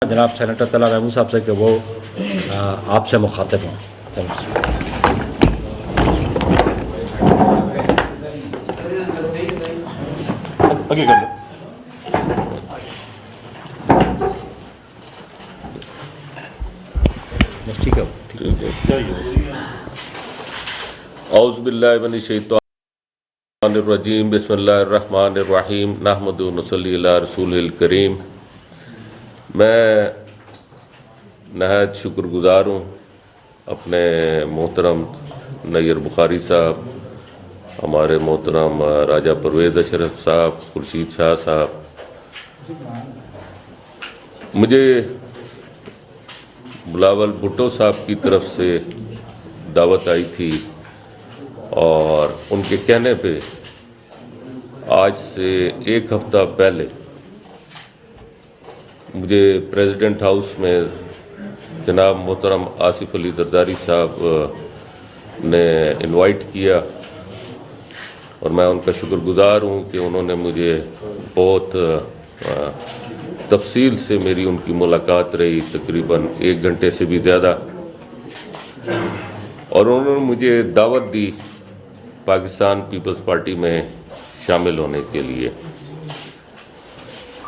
جناب سینیٹر طلحہ محمود صاحب سے کہ وہ آپ سے مخاطب ہوں. آگے کر لیں. ٹھیک ہے. اعوذ باللہ من الشیطان الرجیم بسم اللہ الرحمن الرحیم نحمد و نصلی علی رسول الکریم. میں نہایت شکر گزار ہوں اپنے محترم نیر بخاری صاحب، ہمارے محترم راجہ پرویز اشرف صاحب، خورشید شاہ صاحب. مجھے بلاول بھٹو صاحب کی طرف سے دعوت آئی تھی اور ان کے کہنے پہ آج سے ایک ہفتہ پہلے مجھے پریزیڈنٹ ہاؤس میں جناب محترم آصف علی زرداری صاحب نے انوائٹ کیا اور میں ان کا شکر گزار ہوں کہ انہوں نے مجھے بہت تفصیل سے میری ان کی ملاقات رہی، تقریباً 1 گھنٹے سے بھی زیادہ، اور انہوں نے مجھے دعوت دی پاکستان پیپلز پارٹی میں شامل ہونے کے لیے،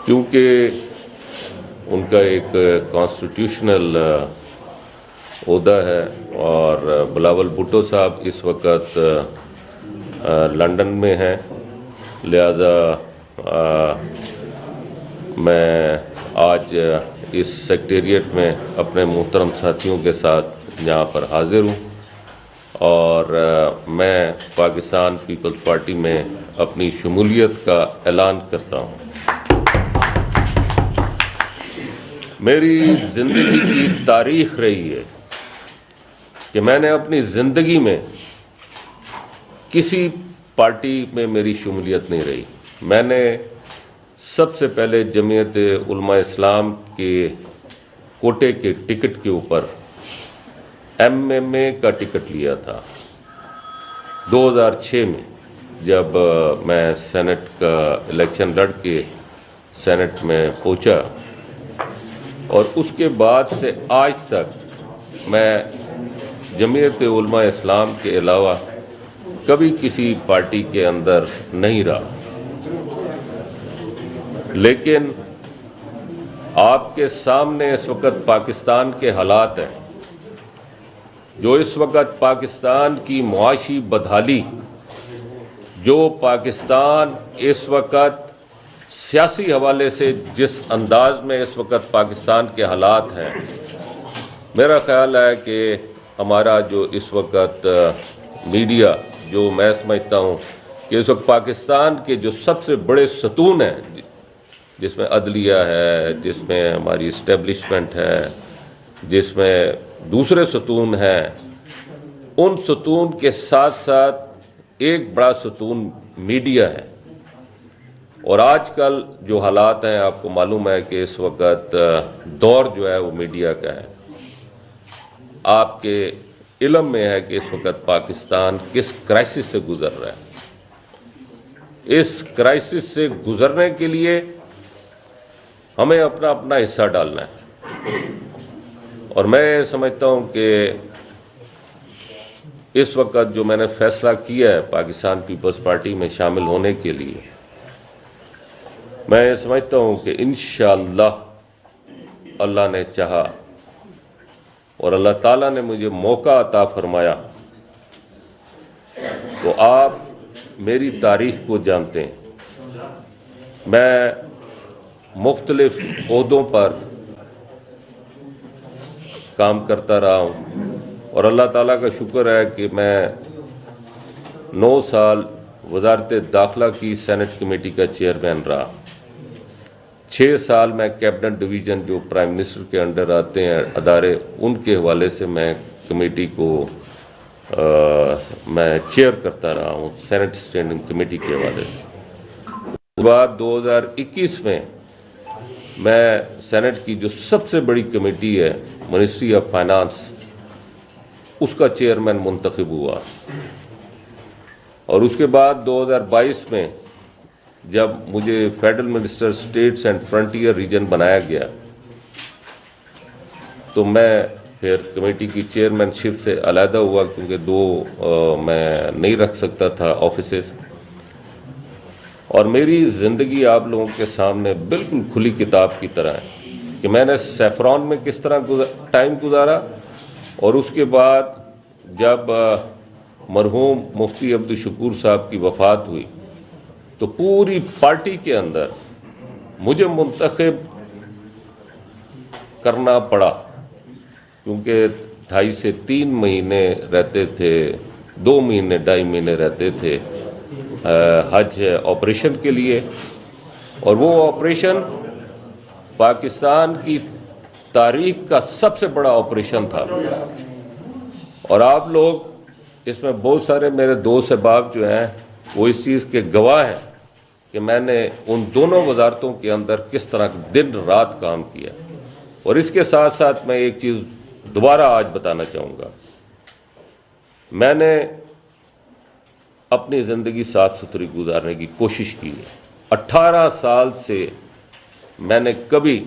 کیونکہ ان کا ایک کانسٹیٹیوشنل عہدہ ہے اور بلاول بھٹو صاحب اس وقت لندن میں ہیں. لہذا میں آج اس سیکریٹریٹ میں اپنے محترم ساتھیوں کے ساتھ یہاں پر حاضر ہوں اور میں پاکستان پیپلز پارٹی میں اپنی شمولیت کا اعلان کرتا ہوں. میری زندگی کی تاریخ رہی ہے کہ میں نے اپنی زندگی میں کسی پارٹی میں میری شمولیت نہیں رہی. میں نے سب سے پہلے جمعیت علماء اسلام کے کوٹے کے ٹکٹ کے اوپر MMA کا ٹکٹ لیا تھا 2006 میں، جب میں سینٹ کا الیکشن لڑ کے سینٹ میں پہنچا، اور اس کے بعد سے آج تک میں جمعیت علماء اسلام کے علاوہ کبھی کسی پارٹی کے اندر نہیں رہا. لیکن آپ کے سامنے اس وقت پاکستان کے حالات ہیں، جو اس وقت پاکستان کی معاشی بدحالی، جو پاکستان اس وقت سیاسی حوالے سے جس انداز میں اس وقت پاکستان کے حالات ہیں، میرا خیال ہے کہ ہمارا جو اس وقت میڈیا، جو میں سمجھتا ہوں کہ اس وقت پاکستان کے جو سب سے بڑے ستون ہیں، جس میں عدلیہ ہے، جس میں ہماری اسٹیبلشمنٹ ہے، جس میں دوسرے ستون ہیں، ان ستون کے ساتھ ساتھ ایک بڑا ستون میڈیا ہے. اور آج کل جو حالات ہیں، آپ کو معلوم ہے کہ اس وقت دور جو ہے وہ میڈیا کا ہے. آپ کے علم میں ہے کہ اس وقت پاکستان کس کرائسس سے گزر رہا ہے. اس کرائسس سے گزرنے کے لیے ہمیں اپنا اپنا حصہ ڈالنا ہے، اور میں سمجھتا ہوں کہ اس وقت جو میں نے فیصلہ کیا ہے پاکستان پیپلز پارٹی میں شامل ہونے کے لیے، میں سمجھتا ہوں کہ انشاءاللہ اللہ نے چاہا اور اللہ تعالیٰ نے مجھے موقع عطا فرمایا تو آپ میری تاریخ کو جانتے ہیں. میں مختلف عہدوں پر کام کرتا رہا ہوں اور اللہ تعالیٰ کا شکر ہے کہ میں 9 سال وزارت داخلہ کی سینٹ کمیٹی کا چیئرمین رہا. 6 سال میں کیبنٹ ڈویژن جو پرائم منسٹر کے انڈر آتے ہیں ادارے، ان کے حوالے سے میں کمیٹی کو میں چیئر کرتا رہا ہوں سینٹ اسٹینڈنگ کمیٹی کے حوالے سے. اس کے بعد 2021 میں سینٹ کی جو سب سے بڑی کمیٹی ہے منسٹری آف فائنانس، اس کا چیئرمین منتخب ہوا، اور اس کے بعد 2022 میں جب مجھے federal minister states and frontier region بنایا گیا تو میں پھر کمیٹی کی چیئرمین شپ سے علیحدہ ہوا، کیونکہ دو میں نہیں رکھ سکتا تھا آفیسز. اور میری زندگی آپ لوگوں کے سامنے بالکل کھلی کتاب کی طرح ہے کہ میں نے سیفران میں کس طرح ٹائم گزارا، اور اس کے بعد جب مرحوم مفتی عبدالشکور صاحب کی وفات ہوئی تو پوری پارٹی کے اندر مجھے منتخب کرنا پڑا، کیونکہ 2.5 سے 3 مہینے رہتے تھے، 2 مہینے 2.5 مہینے رہتے تھے حج آپریشن کے لیے. اور وہ آپریشن پاکستان کی تاریخ کا سب سے بڑا آپریشن تھا. اور آپ لوگ اس میں بہت سارے میرے دوست احباب جو ہیں وہ اس چیز کے گواہ ہیں کہ میں نے ان دونوں وزارتوں کے اندر کس طرح دن رات کام کیا. اور اس کے ساتھ ساتھ میں ایک چیز دوبارہ آج بتانا چاہوں گا، میں نے اپنی زندگی صاف ستھری گزارنے کی کوشش کی ہے. 18 سال سے میں نے کبھی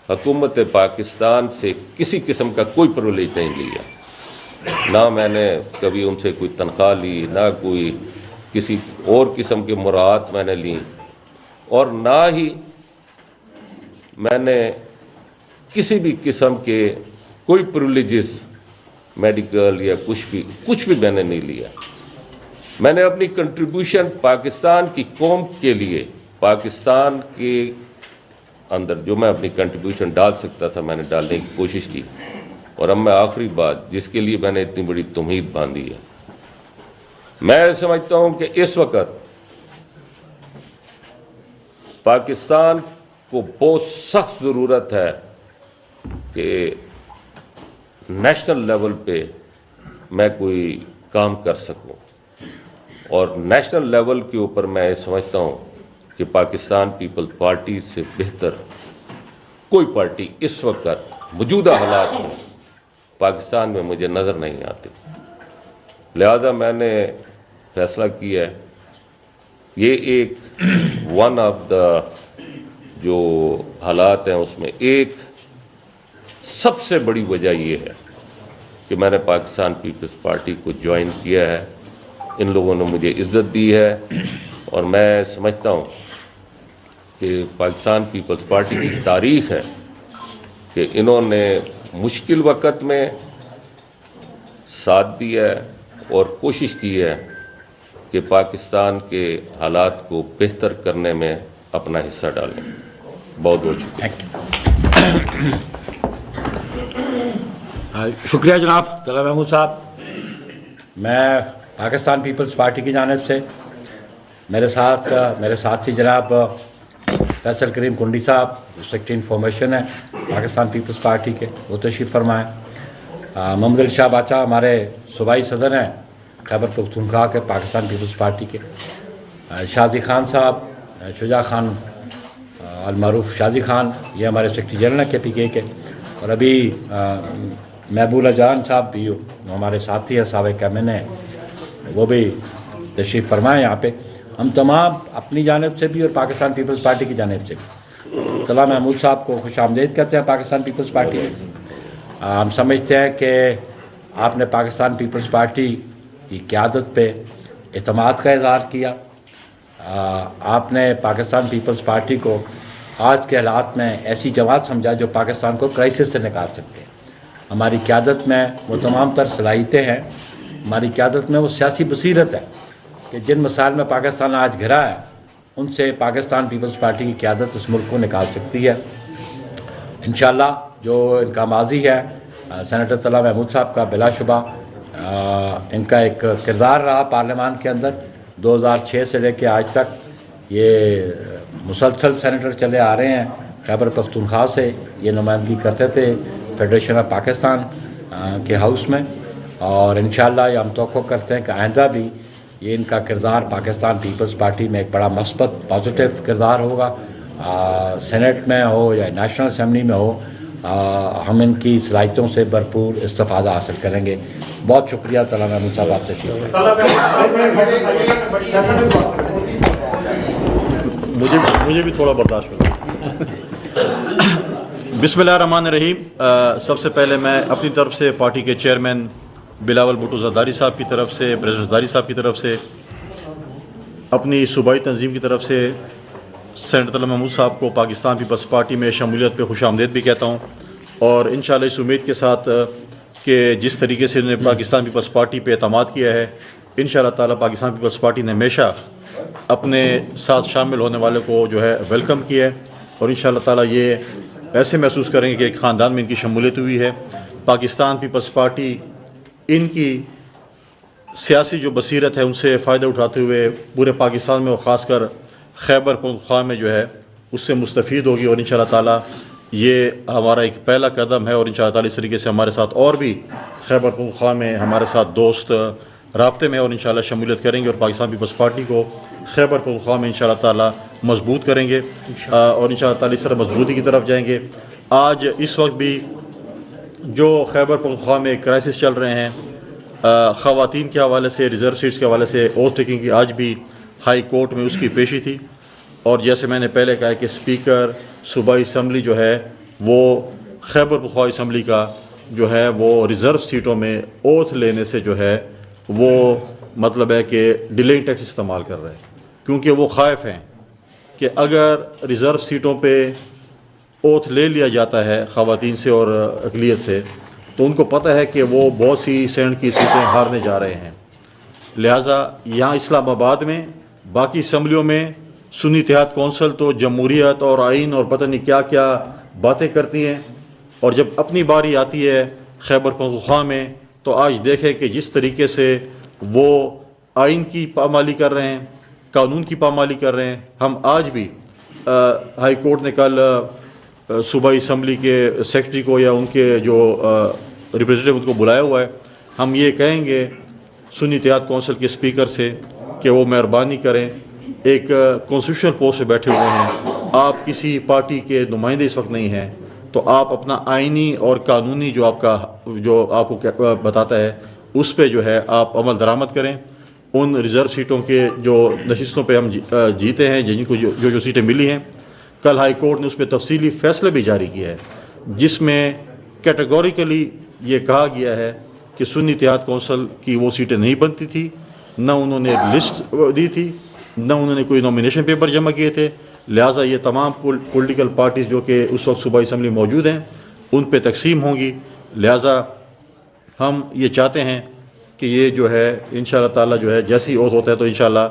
حکومت پاکستان سے کسی قسم کا کوئی پرولیج نہیں لیا، نہ میں نے کبھی ان سے کوئی تنخواہ لی، نہ کوئی کسی اور قسم کی مراعات میں نے لی، اور نہ ہی میں نے کسی بھی قسم کے کوئی پرولیجز میڈیکل یا کچھ بھی میں نے نہیں لیا. میں نے اپنی کنٹریبیوشن پاکستان کی قوم کے لیے، پاکستان کے اندر جو میں اپنی کنٹریبیوشن ڈال سکتا تھا میں نے ڈالنے کی کوشش کی. اور اب میں آخری بات جس کے لیے میں نے اتنی بڑی تمہید باندھی ہے، میں سمجھتا ہوں کہ اس وقت پاکستان کو بہت سخت ضرورت ہے کہ نیشنل لیول پہ میں کوئی کام کر سکوں. اور نیشنل لیول کے اوپر میں سمجھتا ہوں کہ پاکستان پیپل پارٹی سے بہتر کوئی پارٹی اس وقت موجودہ حالات میں پاکستان میں مجھے نظر نہیں آتی. لہذا میں نے فیصلہ کیا ہے، یہ ایک ون آف دا جو حالات ہیں اس میں ایک سب سے بڑی وجہ یہ ہے کہ میں نے پاکستان پیپلز پارٹی کو جوائن کیا ہے. ان لوگوں نے مجھے عزت دی ہے، اور میں سمجھتا ہوں کہ پاکستان پیپلز پارٹی کی تاریخ ہے کہ انہوں نے مشکل وقت میں ساتھ دیا ہے اور کوشش کی ہے کہ پاکستان کے حالات کو بہتر کرنے میں اپنا حصہ ڈالیں. بہت بہت شکریہ. شکریہ جناب طلعت محمود صاحب. میں پاکستان پیپلز پارٹی کی جانب سے میرے ساتھی جناب فیصل کریم کنڈی صاحب سیکرٹری انفارمیشن ہے پاکستان پیپلز پارٹی کے، وہ تشریف فرمائیں. محمد علی شاہ باچا ہمارے صوبائی صدر ہیں خیبر پختونخوا کے پاکستان پیپلز پارٹی کے. شازی خان صاحب، شجاع خان المعروف شازی خان، یہ ہمارے سیکرٹری جنرل ہیں کے پی کے. اور ابھی محبوبہ جان صاحب بھی ہمارے ساتھی ہیں، سابق ایم این اے، وہ بھی تشریف فرمائیں یہاں پہ. ہم تمام اپنی جانب سے بھی اور پاکستان پیپلز پارٹی کی جانب سے بھی طلعت محمود صاحب کو خوش آمدید کہتے ہیں پاکستان پیپلز پارٹی میں. ہم سمجھتے ہیں کہ آپ نے پاکستان پیپلز پارٹی کی قیادت پہ اعتماد کا اظہار کیا. آپ نے پاکستان پیپلز پارٹی کو آج کے حالات میں ایسی جماعت سمجھا جو پاکستان کو کرائسس سے نکال سکتے ہیں. ہماری قیادت میں وہ تمام تر صلاحیتیں ہیں، ہماری قیادت میں وہ سیاسی بصیرت ہے کہ جن مسائل میں پاکستان آج گھرا ہے ان سے پاکستان پیپلز پارٹی کی قیادت اس ملک کو نکال سکتی ہے. انشاءاللہ جو ان کا ماضی ہے سینیٹر طلعت محمود صاحب کا بلا شبہ ان کا ایک کردار رہا پارلیمان کے اندر. 2006 سے لے کے آج تک یہ مسلسل سینیٹر چلے آ رہے ہیں. خیبر پختونخوا سے یہ نمائندگی کرتے تھے فیڈریشن آف پاکستان کے ہاؤس میں، اور انشاءاللہ یہ ہم توقع کرتے ہیں کہ آئندہ بھی یہ ان کا کردار پاکستان پیپلز پارٹی میں ایک بڑا مثبت پازیٹیو کردار ہوگا. سینٹ میں ہو یا نیشنل اسمبلی میں ہو، ہم ان کی صلاحیتوں سے بھرپور استفادہ حاصل کریں گے. بہت شکریہ طلعت محمود صاحب، آپ تشریف مجھے بھی تھوڑا برداشت کرو. بسم اللہ الرحمن الرحیم. سب سے پہلے میں اپنی طرف سے پارٹی کے چیئرمین بلاول بھٹو زرداری صاحب کی طرف سے، پریزیڈنٹ زرداری صاحب کی طرف سے، اپنی صوبائی تنظیم کی طرف سے سینیٹر طلعت محمود صاحب کو پاکستان پیپلز پارٹی میں شمولیت پہ خوش آمدید بھی کہتا ہوں، اور انشاءاللہ اس امید کے ساتھ کہ جس طریقے سے انہوں نے پاکستان پیپلز پارٹی پہ اعتماد کیا ہے، انشاءاللہ تعالی پاکستان پیپلز پارٹی نے ہمیشہ اپنے ساتھ شامل ہونے والے کو جو ہے ویلکم کیا ہے، اور انشاءاللہ تعالی یہ ایسے محسوس کریں گے کہ ایک خاندان میں ان کی شمولیت ہوئی ہے. پاکستان پیپلز پارٹی ان کی سیاسی جو بصیرت ہے ان سے فائدہ اٹھاتے ہوئے پورے پاکستان میں اور خاص کر خیبر پختونخوا میں جو ہے اس سے مستفید ہوگی، اور انشاءاللہ تعالی یہ ہمارا ایک پہلا قدم ہے، اور انشاءاللہ تعالی اس طریقے سے ہمارے ساتھ اور بھی خیبر پختونخوا میں ہمارے ساتھ دوست رابطے میں اور انشاءاللہ شمولیت کریں گے، اور پاکستان پیپلز پارٹی کو خیبر پختونخوا میں انشاءاللہ تعالی مضبوط کریں گے، اور انشاءاللہ تعالی اس طرح مضبوطی کی طرف جائیں گے. آج اس وقت بھی جو خیبر پختونخوا میں کرائسس چل رہے ہیں خواتین کے حوالے سے، ریزرو سیٹس کے حوالے سے، اوتھ ٹیکنگ کی، آج بھی ہائی کورٹ میں اس کی پیشی تھی، اور جیسے میں نے پہلے کہا کہ اسپیکر صوبائی اسمبلی جو ہے وہ خیبر پختونخوا اسمبلی کا جو ہے وہ ریزرو سیٹوں میں اوتھ لینے سے جو ہے وہ مطلب ہے کہ ڈیلنگ ٹیکس استعمال کر رہے ہیں، کیونکہ وہ خائف ہیں کہ اگر ریزرو سیٹوں پہ اوتھ لے لیا جاتا ہے خواتین سے اور اقلیت سے تو ان کو پتہ ہے کہ وہ بہت سی سینٹ کی سیٹیں ہارنے جا رہے ہیں. لہٰذا یہاں اسلام آباد میں باقی اسمبلیوں میں سنی اتحاد کونسل تو جمہوریت اور آئین اور پتہ نہیں کیا کیا باتیں کرتی ہیں، اور جب اپنی باری آتی ہے خیبر پختونخوا میں تو آج دیکھیں کہ جس طریقے سے وہ آئین کی پامالی کر رہے ہیں، قانون کی پامالی کر رہے ہیں. ہم آج بھی ہائی کورٹ نے کل صوبائی اسمبلی کے سیکرٹری کو یا ان کے جو ریپریزنٹیو ان کو بلایا ہوا ہے، ہم یہ کہیں گے سنی اتحاد کونسل کے اسپیکر سے کہ وہ مہربانی کریں، ایک کانسٹیٹیوشنل پوسٹ پہ بیٹھے ہوئے ہیں، آپ کسی پارٹی کے نمائندے اس وقت نہیں ہیں، تو آپ اپنا آئینی اور قانونی جو آپ کو بتاتا ہے اس پہ جو ہے آپ عمل درآمد کریں. ان ریزرو سیٹوں کے جو نشستوں پہ ہم جیتے ہیں، جن کو جو سیٹیں ملی ہیں، کل ہائی کورٹ نے اس پہ تفصیلی فیصلہ بھی جاری کیا ہے، جس میں کیٹیگوریکلی یہ کہا گیا ہے کہ سنی اتحاد کونسل کی وہ سیٹیں نہیں بنتی تھی، نہ انہوں نے لسٹ دی تھی، نہ انہوں نے کوئی نامینیشن پیپر جمع کیے تھے. لہٰذا یہ تمام پولیٹیکل پارٹیز جو کہ اس وقت صوبائی اسمبلی موجود ہیں ان پہ تقسیم ہوں گی. لہٰذا ہم یہ چاہتے ہیں کہ یہ جو ہے انشاءاللہ تعالی جو ہے جیسی اوتھ ہوتا ہے تو انشاءاللہ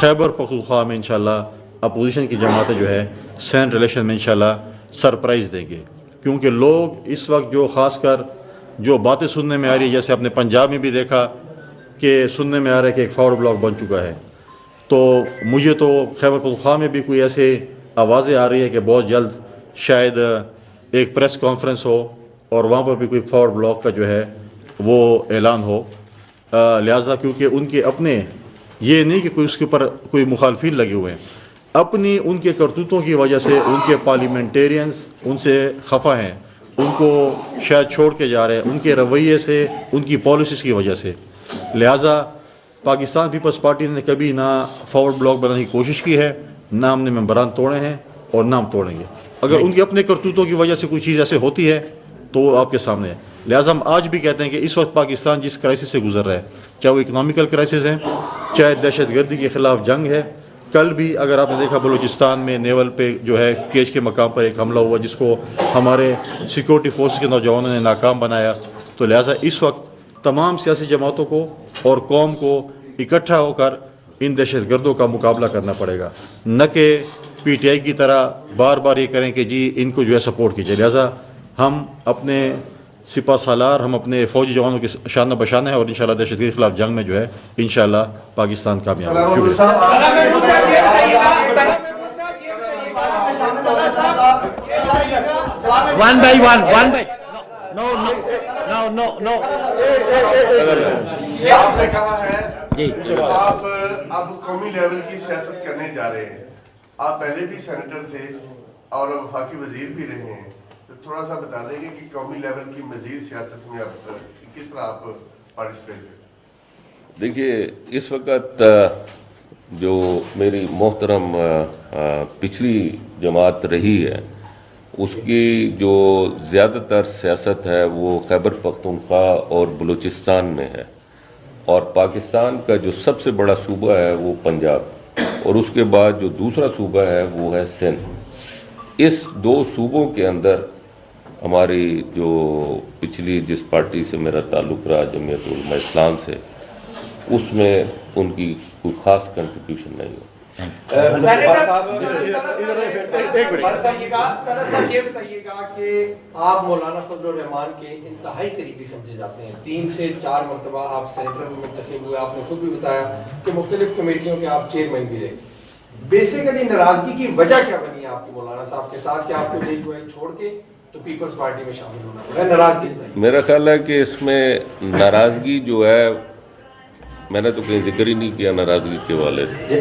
خیبر پختونخوا میں انشاءاللہ اپوزیشن کی جماعتیں جو ہے سینٹ الیکشن میں انشاءاللہ سرپرائز دیں گے، کیونکہ لوگ اس وقت جو خاص کر جو باتیں سننے میں آ رہی ہے، جیسے اپنے پنجاب میں بھی دیکھا کہ سننے میں آ رہا ہے کہ ایک فارورڈ بلاک بن چکا ہے، تو مجھے تو خیبر پختونخوا میں بھی کوئی ایسے آوازیں آ رہی ہیں کہ بہت جلد شاید ایک پریس کانفرنس ہو اور وہاں پر بھی کوئی فارورڈ بلاک کا جو ہے وہ اعلان ہو. لہٰذا کیونکہ ان کے اپنے یہ نہیں کہ کوئی اس کے اوپر کوئی مخالفین لگے ہوئے ہیں، اپنی ان کے کرتوتوں کی وجہ سے ان کے پارلیمنٹیرینز ان سے خفا ہیں، ان کو شاید چھوڑ کے جا رہے ہیں ان کے رویے سے، ان کی پالیسیز کی وجہ سے. لہٰذا پاکستان پیپلز پارٹی نے کبھی نہ فارورڈ بلاک بنانے کی کوشش کی ہے، نہ ہم نے ممبران توڑے ہیں اور نہ ہم توڑیں گے. اگر ان کے اپنے کرتوتوں کی وجہ سے کوئی چیز ایسے ہوتی ہے تو وہ آپ کے سامنے ہے. لہٰذا ہم آج بھی کہتے ہیں کہ اس وقت پاکستان جس کرائسس سے گزر رہا ہے، چاہے وہ اکنامیکل کرائسس ہے، چاہے دہشت گردی کے خلاف جنگ ہے. کل بھی اگر آپ نے دیکھا بلوچستان میں نیول پہ جو ہے کیچ کے مقام پر ایک حملہ ہوا جس کو ہمارے سیکورٹی فورس کے نوجوانوں نے ناکام بنایا. تو لہٰذا اس وقت تمام سیاسی جماعتوں کو اور قوم کو اکٹھا ہو کر ان دہشت گردوں کا مقابلہ کرنا پڑے گا، نہ کہ پی ٹی آئی کی طرح بار بار یہ کریں کہ جی ان کو جو ہے سپورٹ کیجیے. لہٰذا ہم اپنے سپہ سالار، ہم اپنے فوجی جوانوں کے شانہ بشانہ ہیں، اور انشاءاللہ دہشت گردی کے خلاف جنگ میں جو ہے انشاءاللہ پاکستان کامیاب ہوگا. آپ نے کہا ہے آپ اب قومی لیول کی سیاست کرنے جا رہے ہیں، آپ پہلے بھی سینیٹر تھے اور وفاقی وزیر بھی رہے ہیں، تو تھوڑا سا بتا دیں گے کہ قومی لیول کی مزید سیاست میں اب کس طرح آپ پارٹیسپیٹ کریں؟ دیکھیے اس وقت جو میری محترم پچھلی جماعت رہی ہے اس کی جو زیادہ تر سیاست ہے وہ خیبر پختونخوا اور بلوچستان میں ہے، اور پاکستان کا جو سب سے بڑا صوبہ ہے وہ پنجاب، اور اس کے بعد جو دوسرا صوبہ ہے وہ ہے سندھ۔ اس دو صوبوں کے اندر ہماری جو پچھلی جس پارٹی سے میرا تعلق رہا، جمعیت علماء اسلام سے، اس میں ان کی کوئی خاص کنٹریبیوشن نہیں ہو۔ یہ بتائیے گا کہ آپ مولانا فضل الرحمان کے انتہائی قریبی سمجھے جاتے ہیں، 3 سے 4 مرتبہ آپ سینیٹر میں منتخب ہوئے، آپ نے خود بھی بتایا کہ مختلف کمیٹیوں کے آپ چیئرمین بھی رہے۔ بیسیکلی ناراضگی کی وجہ کیا بنی ہے آپ کی مولانا صاحب کے ساتھ کہ آپ کو یہ چھوڑ کے تو پیپلز پارٹی میں شامل ہونا پڑا؟ ناراضگی میرا خیال ہے کہ اس میں ناراضگی جو ہے، میں نے تو کہیں ذکر ہی نہیں کیا ناراضگی کے حوالے سے۔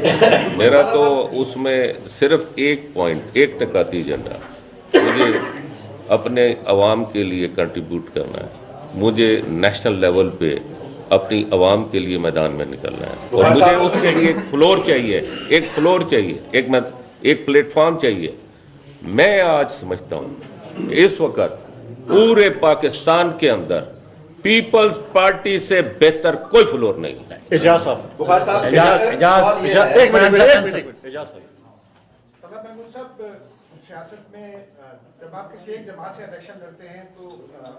میرا تو اس میں صرف ایک پوائنٹ، ایک ٹکاتی ایجنڈا، مجھے اپنے عوام کے لیے کنٹریبیوٹ کرنا ہے، مجھے نیشنل لیول پہ اپنی عوام کے لیے میدان میں نکلنا ہے، اور مجھے اس کے لیے ایک فلور چاہیے، ایک پلیٹ فارم چاہیے۔ میں آج سمجھتا ہوں کہ اس وقت پورے پاکستان کے اندر پیپلز پارٹی سے بہتر کوئی فلور نہیں ہے۔ اعجاز صاحب، بخار صاحب، ایک منٹ اعجاز صاحب۔ طلب محمود صاحب، سیاست میں جب آپ کسی ایک جماعت سے الیکشن لڑتے ہیں تو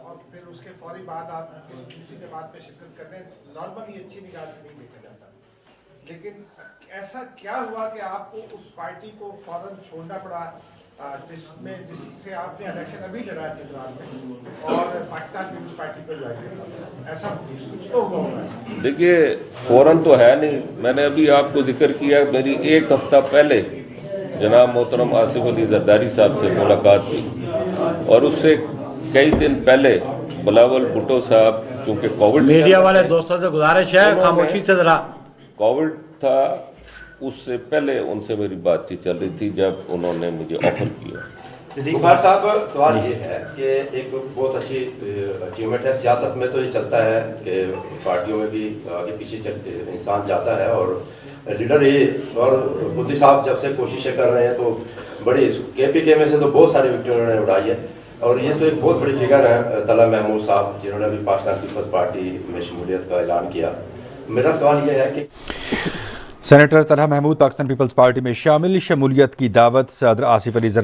اور پھر اس کے فوری بعد آپ کسی دوسری جماعت میں شرکت کرتے ہیں، نارملی اچھی نگاہ سے نہیں دیکھا جاتا، لیکن ایسا کیا ہوا کہ آپ کو اس پارٹی کو فوراً چھوڑنا پڑا جس سے آپ نے الیکشن ابھی لڑا ہے چترال میں، اور پاکستان پیپلز پارٹی کو جوائن کرنا؟ ایسا کچھ تو ہوا ہوگا؟ دیکھیے فوراً تو ہے نہیں، میں نے ابھی آپ کو ذکر کیا، میری 1 ہفتہ پہلے جناب محترم آصف علی زرداری صاحب سے ملاقات کی، اور اس سے کئی دن پہلے بلاول بھٹو صاحب، چونکہ کووڈ میڈیا والے دوستوں سے گزارش ہے خاموشی سے ذرا، کووڈ تھا، اس سے پہلے ان سے میری بات چیت چل رہی تھی جب انہوں نے مجھے آفر کیا۔ بخار صاحب، سوال یہ ہے کہ ایک بہت اچھی اچیومنٹ ہے سیاست میں، تو یہ چلتا ہے کہ پارٹیوں میں بھی آگے پیچھے انسان جاتا ہے، اور لیڈر ہی، اور مودی صاحب جب سے کوششیں کر رہے ہیں تو بڑی KPK میں سے تو بہت ساری وکٹری انہوں نے اڑائی ہے، اور یہ تو ایک بہت بڑی فگر ہے طلب محمود صاحب، جنہوں نے بھی پاکستان پیپلز پارٹی میں شمولیت کا اعلان کیا۔ میرا سوال یہ ہے کہ senator Talha Mahmood Pakistan peoples party میں شامل، شمولیت کی دعوت صدر آصف علی زرداری